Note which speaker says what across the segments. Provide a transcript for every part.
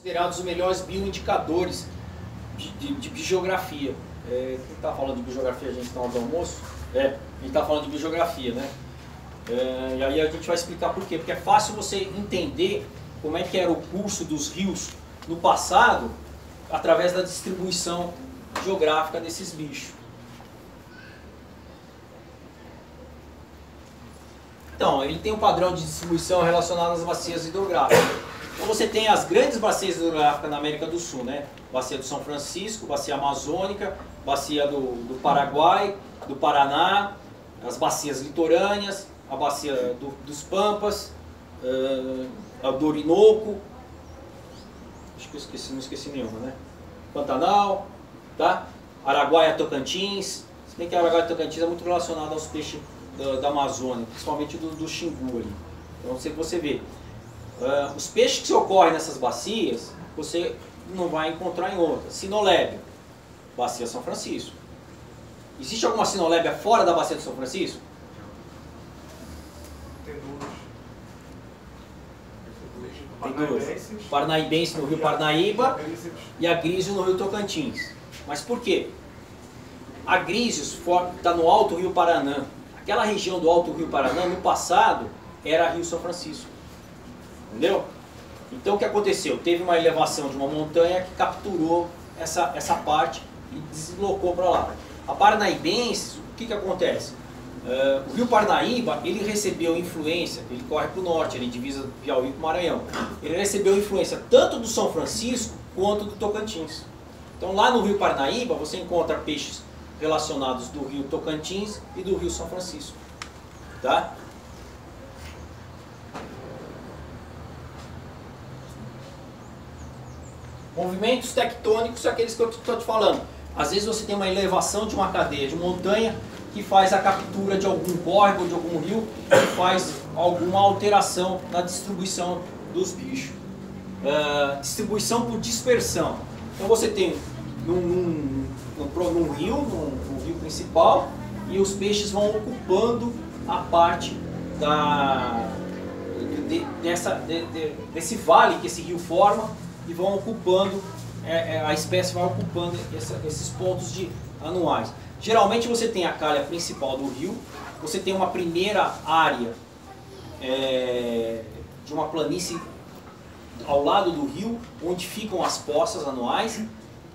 Speaker 1: considerados os melhores bioindicadores de biogeografia. Quem está falando de biogeografia, a gente está na hora do almoço? A gente está falando de biogeografia, né? E aí a gente vai explicar por quê. Porque é fácil você entender como é que era o curso dos rios no passado através da distribuição geográfica desses bichos. Então, ele tem um padrão de distribuição relacionado às bacias hidrográficas. Então você tem as grandes bacias hidrográficas na América do Sul, né? Bacia do São Francisco, bacia amazônica, bacia do Paraguai, do Paraná, as bacias litorâneas, a bacia dos Pampas, a do Orinoco, acho que eu não esqueci nenhuma, né? Pantanal, tá? Araguaia, Tocantins, se bem que a Araguaia e Tocantins é muito relacionada aos peixes da Amazônia, principalmente do Xingu ali. Então você vê. Os peixes que ocorrem nessas bacias, você não vai encontrar em outras. Sinolébia, bacia São Francisco. Existe alguma sinolébia fora da bacia de São Francisco? Tem duas. Parnaíbense no rio Parnaíba e a Grísio no rio Tocantins. Mas por quê? A Grísio está no Alto Rio Paraná. Aquela região do Alto Rio Paraná, no passado, era Rio São Francisco. Entendeu? Então o que aconteceu? Teve uma elevação de uma montanha que capturou essa parte e deslocou para lá. A Parnaíbense, o que acontece? O rio Parnaíba, ele recebeu influência, ele corre para o norte, ele divisa Piauí com o Maranhão. Ele recebeu influência tanto do São Francisco quanto do Tocantins. Então lá no rio Parnaíba você encontra peixes relacionados do rio Tocantins e do rio São Francisco. Tá? Movimentos tectônicos são aqueles que eu estou te falando. Às vezes você tem uma elevação de uma cadeia de montanha que faz a captura de algum córrego, de algum rio, que faz alguma alteração na distribuição dos bichos. Distribuição por dispersão. Então você tem num rio principal, e os peixes vão ocupando a parte desse vale que esse rio forma, e vão ocupando, a espécie vai ocupando esses pontos anuais. Geralmente você tem a calha principal do rio, você tem uma primeira área de uma planície ao lado do rio, onde ficam as poças anuais,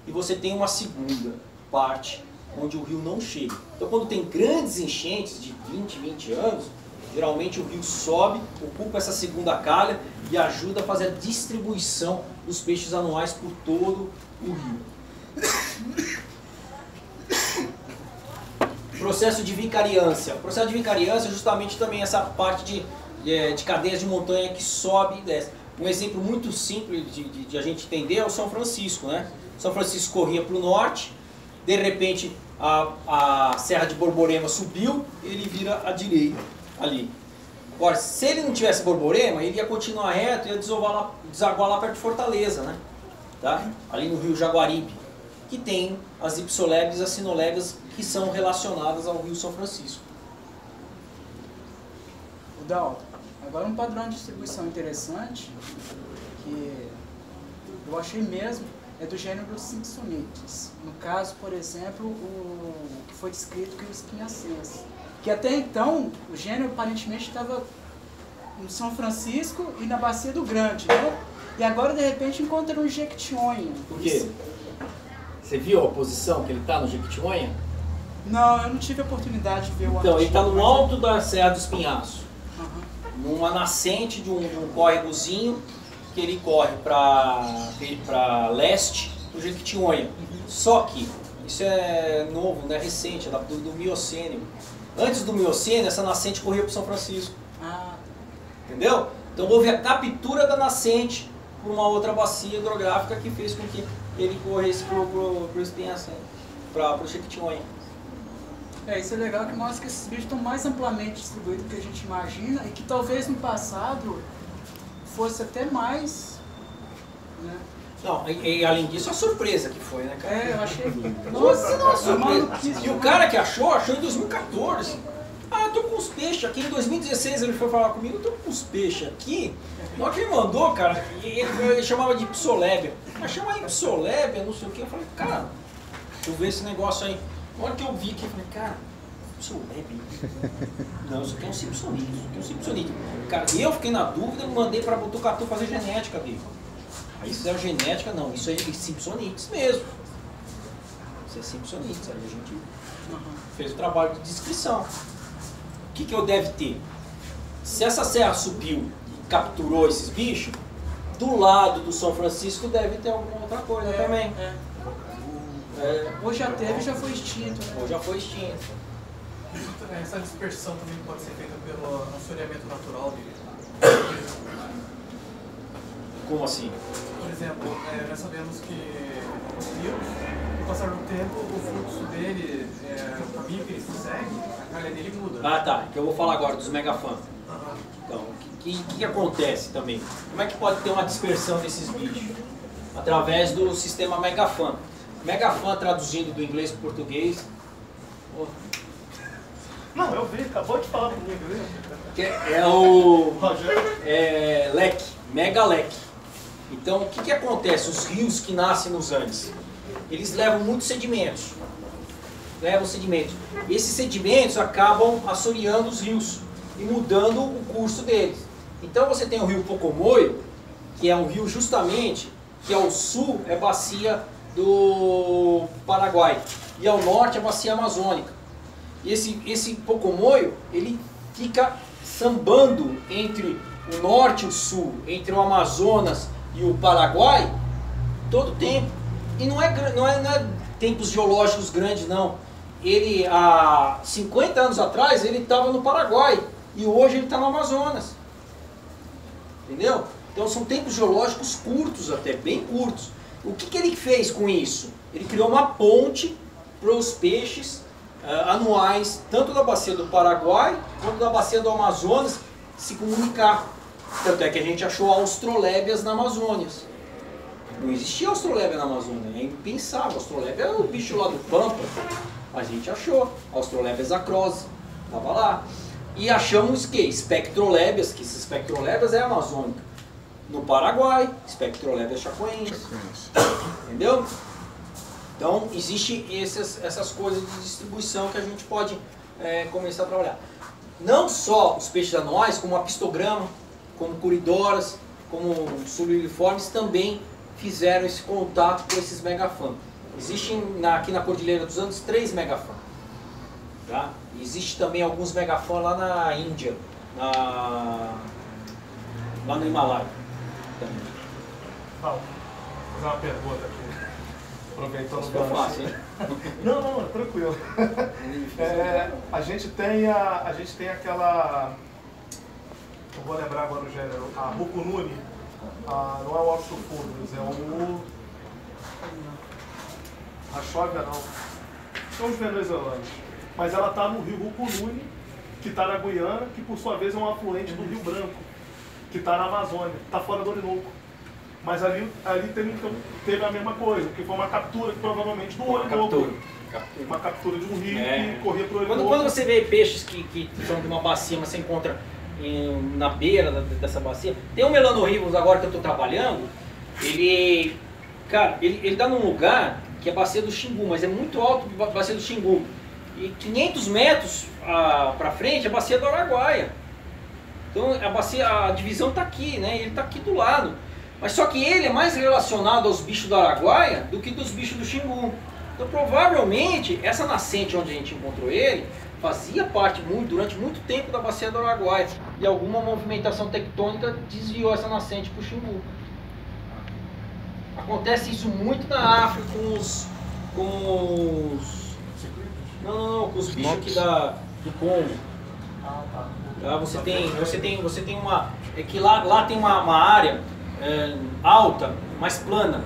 Speaker 1: e você tem uma segunda parte, onde o rio não chega. Então quando tem grandes enchentes de 20 anos, geralmente o rio sobe, ocupa essa segunda calha e ajuda a fazer a distribuição dos peixes anuais por todo o rio. Processo de vicariância. O processo de vicariância é justamente também essa parte de cadeias de montanha que sobe e desce. Um exemplo muito simples de a gente entender é o São Francisco, né? São Francisco corria para o norte, de repente a Serra de Borborema subiu, ele vira à direita ali. Agora, se ele não tivesse Borborema, ele ia continuar reto e ia desaguar lá perto de Fortaleza, né? Tá? Ali no rio Jaguaribe, que tem as ipsolébias e as sinolébias que são relacionadas ao rio São Francisco.
Speaker 2: O Dalton, agora um padrão de distribuição interessante, que eu achei mesmo, é do gênero Simpsonites. No caso, por exemplo, o que foi descrito que o espinhacense. Que até então, o gênero aparentemente estava no São Francisco e na Bacia do Grande, né? E agora, de repente, encontra no Jequitinhonha.
Speaker 1: Por quê? Você viu a posição que ele está no Jequitinhonha?
Speaker 2: Não, eu não tive a oportunidade de ver o
Speaker 1: Então, ele está no
Speaker 2: mas...
Speaker 1: alto da Serra do Espinhaço. Numa nascente de um córregozinho que ele corre para leste do Jequitinhonha. Só que isso é novo, né, recente, é do Miocênio. Antes do Miocênio, essa nascente corria para São Francisco. Entendeu? Então houve a captura da nascente por uma outra bacia hidrográfica que fez com que ele corresse para o Espinhacense, para o Jequitinhonha.
Speaker 2: Isso é legal, que mostra que esses bichos estão mais amplamente distribuídos do que a gente imagina e que talvez no passado fosse até mais, né?
Speaker 1: Não, e além disso, a surpresa que foi, né, cara?
Speaker 2: Eu achei.
Speaker 1: Nossa, surpresa. E o cara que achou em 2014. eu tô com uns peixes aqui. Em 2016 ele foi falar comigo, eu tô com uns peixes aqui. Na hora que ele mandou, cara, ele chamava de ipsolébia. Mas chama ipsolébia, não sei o que. Eu falei, cara, deixa eu ver esse negócio aí. Na hora que eu vi aqui, eu falei, cara, ipsolébia? Não, isso aqui é um simpsonite, isso aqui é um simpsonite. Cara, eu fiquei na dúvida, mandei pra Botucatu fazer genética dele. Aí fizeram genética, não, isso aí é simpsonites mesmo. Isso é simpsonites, aí a gente fez o trabalho de descrição. O que eu deve ter? Se essa serra subiu e capturou esses bichos, do lado do São Francisco deve ter alguma outra coisa também.
Speaker 2: Ou já teve, já foi extinto.
Speaker 1: Ou já foi extinto.
Speaker 3: Essa dispersão também pode ser feita pelo assoreamento natural dele.
Speaker 1: Como assim?
Speaker 3: Por exemplo, nós sabemos que os rios, com o passar do tempo, o fluxo dele, o caminho que ele se segue, a calha dele muda.
Speaker 1: Ah, tá. Que eu vou falar agora dos megafãs. Então, o que acontece também? Como é que pode ter uma dispersão desses bichos? Através do sistema megafan. Megafan, traduzindo do inglês para o português.
Speaker 3: Não, eu vi, acabou de falar comigo.
Speaker 1: Que é o
Speaker 3: Rogério.
Speaker 1: leque, mega leque. Então, o que acontece? Os rios que nascem nos Andes, eles levam muitos sedimentos. E esses sedimentos acabam assoreando os rios e mudando o curso deles. Então você tem o rio Pocomoio, que é um rio justamente que ao sul é bacia do Paraguai e ao norte é bacia amazônica. E esse Pocomoio, ele fica sambando entre o norte e o sul, entre o Amazonas e o Paraguai, todo o tempo. E não é tempos geológicos grandes, não. Ele, há 50 anos atrás, ele estava no Paraguai e hoje ele está no Amazonas. Entendeu? Então são tempos geológicos curtos até, bem curtos. O que ele fez com isso? Ele criou uma ponte para os peixes anuais, tanto da bacia do Paraguai quanto da bacia do Amazonas, se comunicar. Tanto é que a gente achou austrolébias na Amazônia. Não existia austrolébia na Amazônia, é impensável. Austrolébia é o bicho lá do Pampa. A gente achou. Austrolébia zacrose, estava lá. E achamos que espectrolébias, que esses espectrolébias é amazônica. No Paraguai, espectrolébias chacoense. Entendeu? Então, existem essas coisas de distribuição que a gente pode começar a trabalhar. Não só os peixes anuais, como a pistograma, como curidoras, como suliliformes, também fizeram esse contato com esses megafãs. Existem aqui na Cordilheira dos Andes 3 megafãs. Tá? Existe também alguns megafãs lá na Índia, lá no Himalaia.
Speaker 3: Vou fazer uma pergunta aqui. Aproveitando o
Speaker 1: gancho. Fácil, hein?
Speaker 3: Não, tranquilo. A gente tem aquela... Eu vou lembrar agora o gênero. A Rucununi. Não é o Oxofurus, é o... A Xóvia não. São os venezuelanos. Mas ela está no rio Rucununi, que está na Guiana, que por sua vez é um afluente do Rio Branco, que está na Amazônia, está fora do Orinoco. Mas ali teve a mesma coisa, que foi uma captura provavelmente do Orinoco. Uma captura de um rio que corria para o Orinoco.
Speaker 1: Quando você vê peixes que são de uma bacia, mas você encontra na beira dessa bacia, tem um Melanurhivus agora que eu estou trabalhando, ele dá num lugar que é a bacia do Xingu, mas é muito alto a bacia do Xingu. E 500 metros para frente é a bacia do Araguaia. Então a divisão está aqui, né? Ele está aqui do lado. Mas só que ele é mais relacionado aos bichos do Araguaia do que dos bichos do Xingu. Então provavelmente essa nascente onde a gente encontrou ele fazia parte durante muito tempo da bacia do Araguaia. E alguma movimentação tectônica desviou essa nascente para o Xingu. Acontece isso muito na África com os bichos aqui do Congo. Você tem uma... É que lá tem uma área alta, mais plana.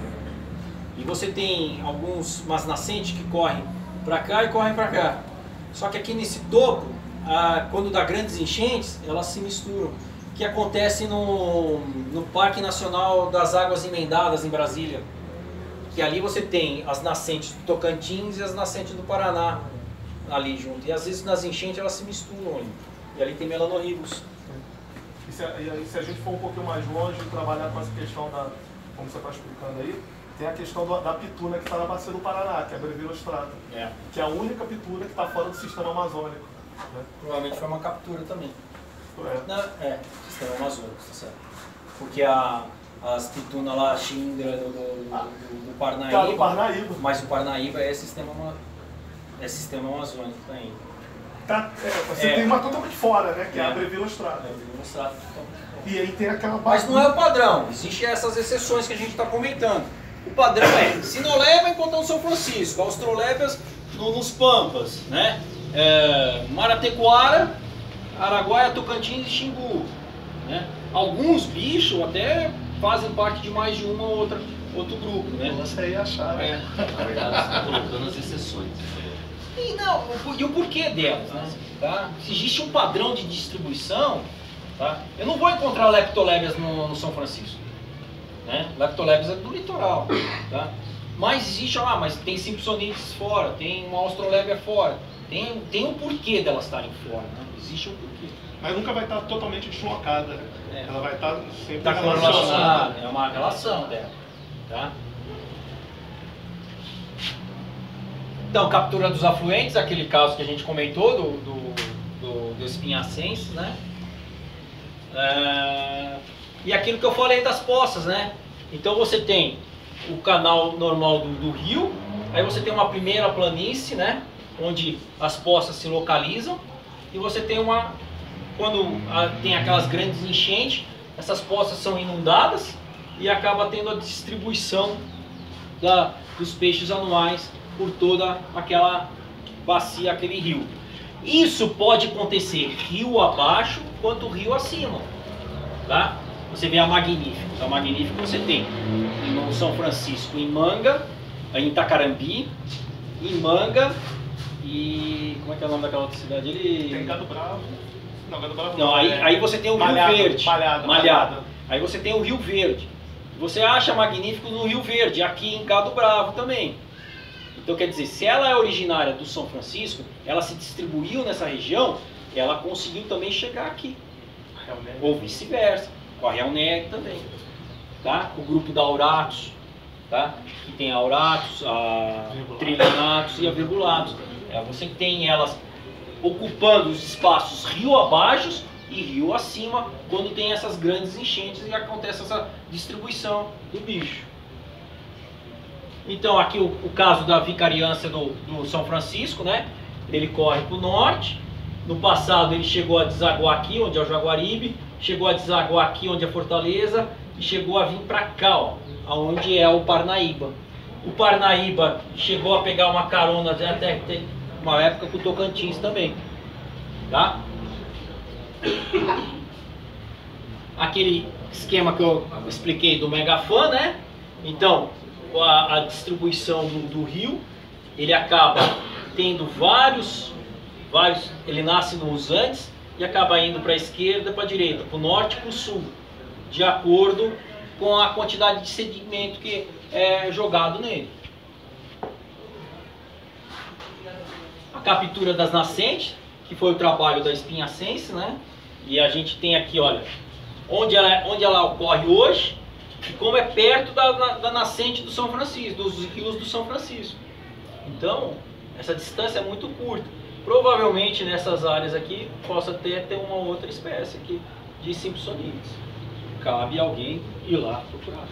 Speaker 1: E você tem umas nascentes que correm para cá e correm para cá. Só que aqui nesse topo, quando dá grandes enchentes, elas se misturam. Que acontece no Parque Nacional das Águas Emendadas, em Brasília. Que ali você tem as nascentes do Tocantins e as nascentes do Paraná. ali junto. E às vezes nas enchentes elas se misturam ali. E ali tem melanorhibos.
Speaker 3: E se a gente for um pouquinho mais longe e trabalhar com essa questão da, como você está explicando aí, tem a questão da pituna que está na bacia do Paraná, que é a Brevilostrata, que é a única pituna que está fora do sistema amazônico. Né?
Speaker 1: Provavelmente foi uma captura também.
Speaker 3: É.
Speaker 1: Sistema amazônico, tá certo. Porque as pitunas lá, a Xindra do Parnaíba,
Speaker 3: Tá no Parnaíba.
Speaker 1: mas o Parnaíba é sistema amazônico ainda.
Speaker 3: Você tem uma totalmente fora, né? Que é a Brevilostrata. E aí tem aquela
Speaker 1: Mas não é o padrão, existem essas exceções que a gente está comentando. O padrão é Sinoleva encontrando São Francisco, Austrolepias nos Pampas, né? Maratecoara, Araguaia, Tocantins e Xingu. Né? Alguns bichos até fazem parte de mais de outro grupo. Né?
Speaker 3: Você aí achar.
Speaker 4: Na verdade, você está colocando as exceções.
Speaker 1: E o porquê delas, né? Tá? Se existe um padrão de distribuição, tá? Eu não vou encontrar leptolebias no São Francisco. Né? Leptolebias é do litoral. Tá? Mas existe, mas tem Simpsonides fora, tem uma Austrolebia fora. Tem um porquê delas estarem fora. Né? Existe um porquê.
Speaker 3: Mas nunca vai estar totalmente deslocada. Né? Ela vai estar sempre
Speaker 1: relacionada. É uma relação dela. Tá? Então, captura dos afluentes, aquele caso que a gente comentou do espinhacense, né? E aquilo que eu falei das poças, né? Então você tem o canal normal do rio, aí você tem uma primeira planície, né? Onde as poças se localizam, e você tem quando tem aquelas grandes enchentes, essas poças são inundadas e acaba tendo a distribuição dos peixes anuais por toda aquela bacia, aquele rio. Isso pode acontecer rio abaixo quanto rio acima, tá? Você vê a Magnífica. A Magnífica você tem no São Francisco, em Manga, em Itacarambi, em Manga e... como é que é o nome daquela outra cidade?
Speaker 3: Tem Gado Bravo. Não, Gado Bravo
Speaker 1: não. Aí você tem o Rio Verde.
Speaker 3: Malhada.
Speaker 1: Aí você tem o Rio Verde. Você acha Magnífico no Rio Verde, aqui em Gado Bravo também. Então quer dizer, se ela é originária do São Francisco, ela se distribuiu nessa região, ela conseguiu também chegar aqui. Ou vice-versa, com a Real Neg também. Tá? O grupo da Auratus, tá? Que tem a Auratus, a Trilionatus e a Virgulatus. Você tem elas ocupando os espaços rio abaixo e rio acima, quando tem essas grandes enchentes e acontece essa distribuição do bicho. Então aqui o caso da vicariância do São Francisco, né? Ele corre para o norte. No passado ele chegou a desaguar aqui, onde é o Jaguaribe, chegou a desaguar aqui, onde é Fortaleza, e chegou a vir para cá, ó, onde é o Parnaíba. O Parnaíba chegou a pegar uma carona até uma época com o Tocantins também, tá? Aquele esquema que eu expliquei do Megafan, né? Então a distribuição do rio, ele acaba tendo vários, ele nasce nos Andes e acaba indo para a esquerda, para a direita, para o norte e para o sul, de acordo com a quantidade de sedimento que é jogado nele. A captura das nascentes, que foi o trabalho da espinhacense, né? E a gente tem aqui, olha, onde ela ocorre hoje, e como é perto da nascente do São Francisco, dos rios do São Francisco. Então, essa distância é muito curta. Provavelmente nessas áreas aqui possa ter uma outra espécie aqui de Simpsonides. Cabe alguém ir lá procurar.